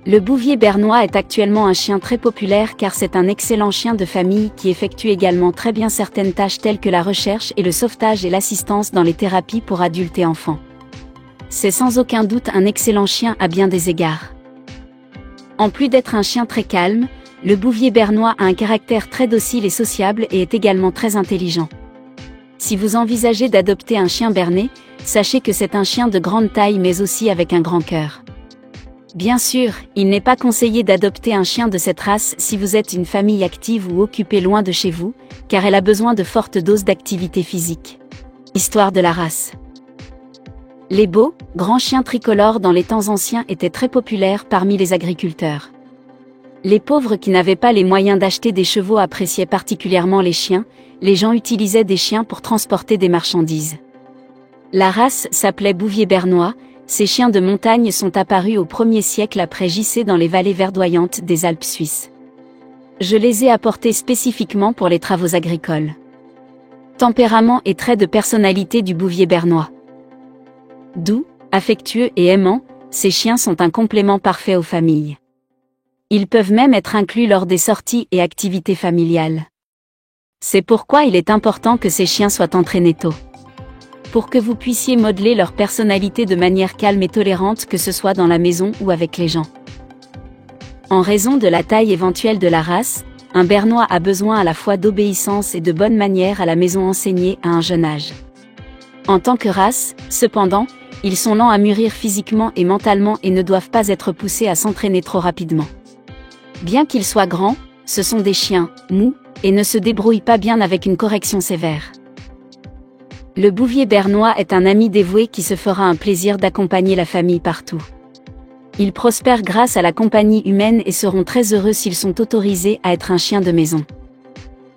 Le Bouvier bernois est actuellement un chien très populaire car c'est un excellent chien de famille qui effectue également très bien certaines tâches telles que la recherche et le sauvetage et l'assistance dans les thérapies pour adultes et enfants. C'est sans aucun doute un excellent chien à bien des égards. En plus d'être un chien très calme, le Bouvier bernois a un caractère très docile et sociable et est également très intelligent. Si vous envisagez d'adopter un chien berné, sachez que c'est un chien de grande taille mais aussi avec un grand cœur. Bien sûr, il n'est pas conseillé d'adopter un chien de cette race si vous êtes une famille active ou occupée loin de chez vous, car elle a besoin de fortes doses d'activité physique. Histoire de la race. Les beaux, grands chiens tricolores dans les temps anciens étaient très populaires parmi les agriculteurs. Les pauvres qui n'avaient pas les moyens d'acheter des chevaux appréciaient particulièrement les chiens, les gens utilisaient des chiens pour transporter des marchandises. La race s'appelait Bouvier bernois. Ces chiens de montagne sont apparus au 1er siècle après JC dans les vallées verdoyantes des Alpes suisses. Je les ai apportés spécifiquement pour les travaux agricoles. Tempérament et traits de personnalité du Bouvier bernois. Doux, affectueux et aimants, ces chiens sont un complément parfait aux familles. Ils peuvent même être inclus lors des sorties et activités familiales. C'est pourquoi il est important que ces chiens soient entraînés tôt. Pour que vous puissiez modeler leur personnalité de manière calme et tolérante que ce soit dans la maison ou avec les gens. En raison de la taille éventuelle de la race, un bernois a besoin à la fois d'obéissance et de bonnes manières à la maison enseignées à un jeune âge. En tant que race, cependant, ils sont lents à mûrir physiquement et mentalement et ne doivent pas être poussés à s'entraîner trop rapidement. Bien qu'ils soient grands, ce sont des chiens, mous, et ne se débrouillent pas bien avec une correction sévère. Le Bouvier bernois est un ami dévoué qui se fera un plaisir d'accompagner la famille partout. Ils prospèrent grâce à la compagnie humaine et seront très heureux s'ils sont autorisés à être un chien de maison.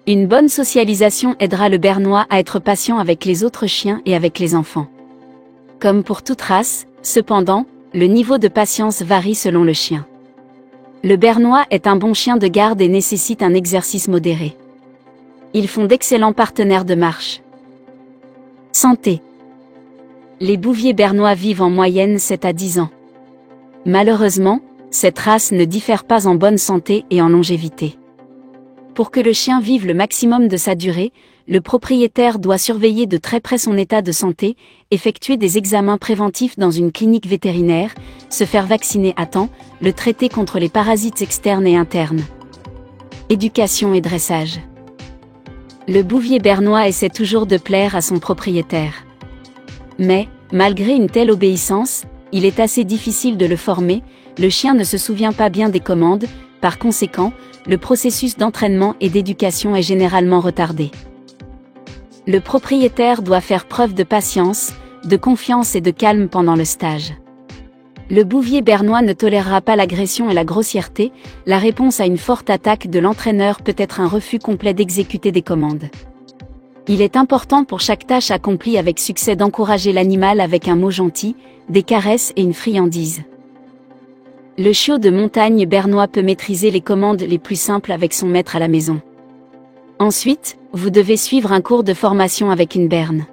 Une bonne socialisation aidera le bernois à être patient avec les autres chiens et avec les enfants. Comme pour toute race, cependant, le niveau de patience varie selon le chien. Le bernois est un bon chien de garde et nécessite un exercice modéré. Ils font d'excellents partenaires de marche. Santé. Les Bouviers bernois vivent en moyenne 7 à 10 ans. Malheureusement, cette race ne diffère pas en bonne santé et en longévité. Pour que le chien vive le maximum de sa durée, le propriétaire doit surveiller de très près son état de santé, effectuer des examens préventifs dans une clinique vétérinaire, se faire vacciner à temps, le traiter contre les parasites externes et internes. Éducation et dressage. Le Bouvier bernois essaie toujours de plaire à son propriétaire. Mais, malgré une telle obéissance, il est assez difficile de le former, le chien ne se souvient pas bien des commandes, par conséquent, le processus d'entraînement et d'éducation est généralement retardé. Le propriétaire doit faire preuve de patience, de confiance et de calme pendant le stage. Le Bouvier bernois ne tolérera pas l'agression et la grossièreté, la réponse à une forte attaque de l'entraîneur peut être un refus complet d'exécuter des commandes. Il est important pour chaque tâche accomplie avec succès d'encourager l'animal avec un mot gentil, des caresses et une friandise. Le chiot de montagne bernois peut maîtriser les commandes les plus simples avec son maître à la maison. Ensuite, vous devez suivre un cours de formation avec une berne.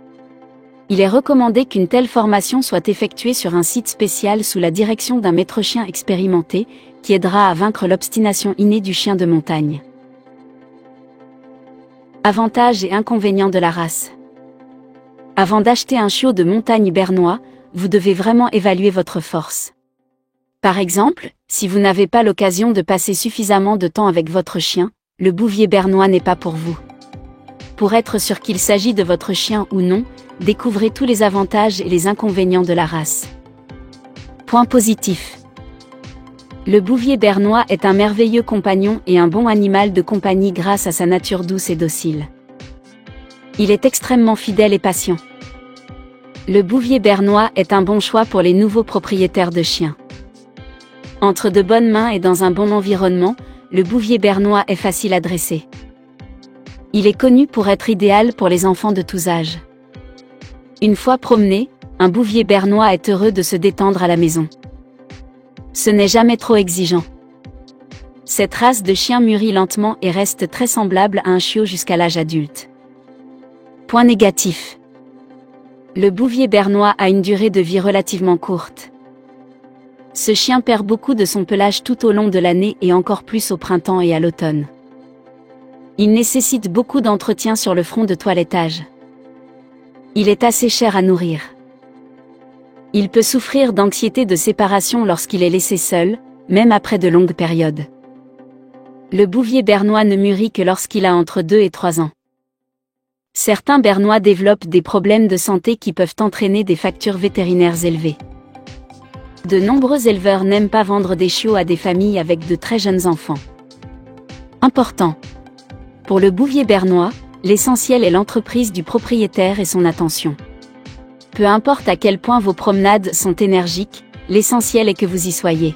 Il est recommandé qu'une telle formation soit effectuée sur un site spécial sous la direction d'un maître chien expérimenté, qui aidera à vaincre l'obstination innée du chien de montagne. Avantages et inconvénients de la race. Avant d'acheter un chiot de montagne bernois, vous devez vraiment évaluer votre force. Par exemple, si vous n'avez pas l'occasion de passer suffisamment de temps avec votre chien, le Bouvier bernois n'est pas pour vous. Pour être sûr qu'il s'agit de votre chien ou non, découvrez tous les avantages et les inconvénients de la race. Point positif. Le Bouvier bernois est un merveilleux compagnon et un bon animal de compagnie grâce à sa nature douce et docile. Il est extrêmement fidèle et patient. Le Bouvier bernois est un bon choix pour les nouveaux propriétaires de chiens. Entre de bonnes mains et dans un bon environnement, le Bouvier bernois est facile à dresser. Il est connu pour être idéal pour les enfants de tous âges. Une fois promené, un Bouvier bernois est heureux de se détendre à la maison. Ce n'est jamais trop exigeant. Cette race de chien mûrit lentement et reste très semblable à un chiot jusqu'à l'âge adulte. Point négatif. Le Bouvier bernois a une durée de vie relativement courte. Ce chien perd beaucoup de son pelage tout au long de l'année et encore plus au printemps et à l'automne. Il nécessite beaucoup d'entretien sur le front de toilettage. Il est assez cher à nourrir. Il peut souffrir d'anxiété de séparation lorsqu'il est laissé seul, même après de longues périodes. Le bouvier bernois ne mûrit que lorsqu'il a entre 2 et 3 ans. Certains bernois développent des problèmes de santé qui peuvent entraîner des factures vétérinaires élevées. De nombreux éleveurs n'aiment pas vendre des chiots à des familles avec de très jeunes enfants. Important. Pour le bouvier bernois, l'essentiel est l'entreprise du propriétaire et son attention. Peu importe à quel point vos promenades sont énergiques, l'essentiel est que vous y soyez.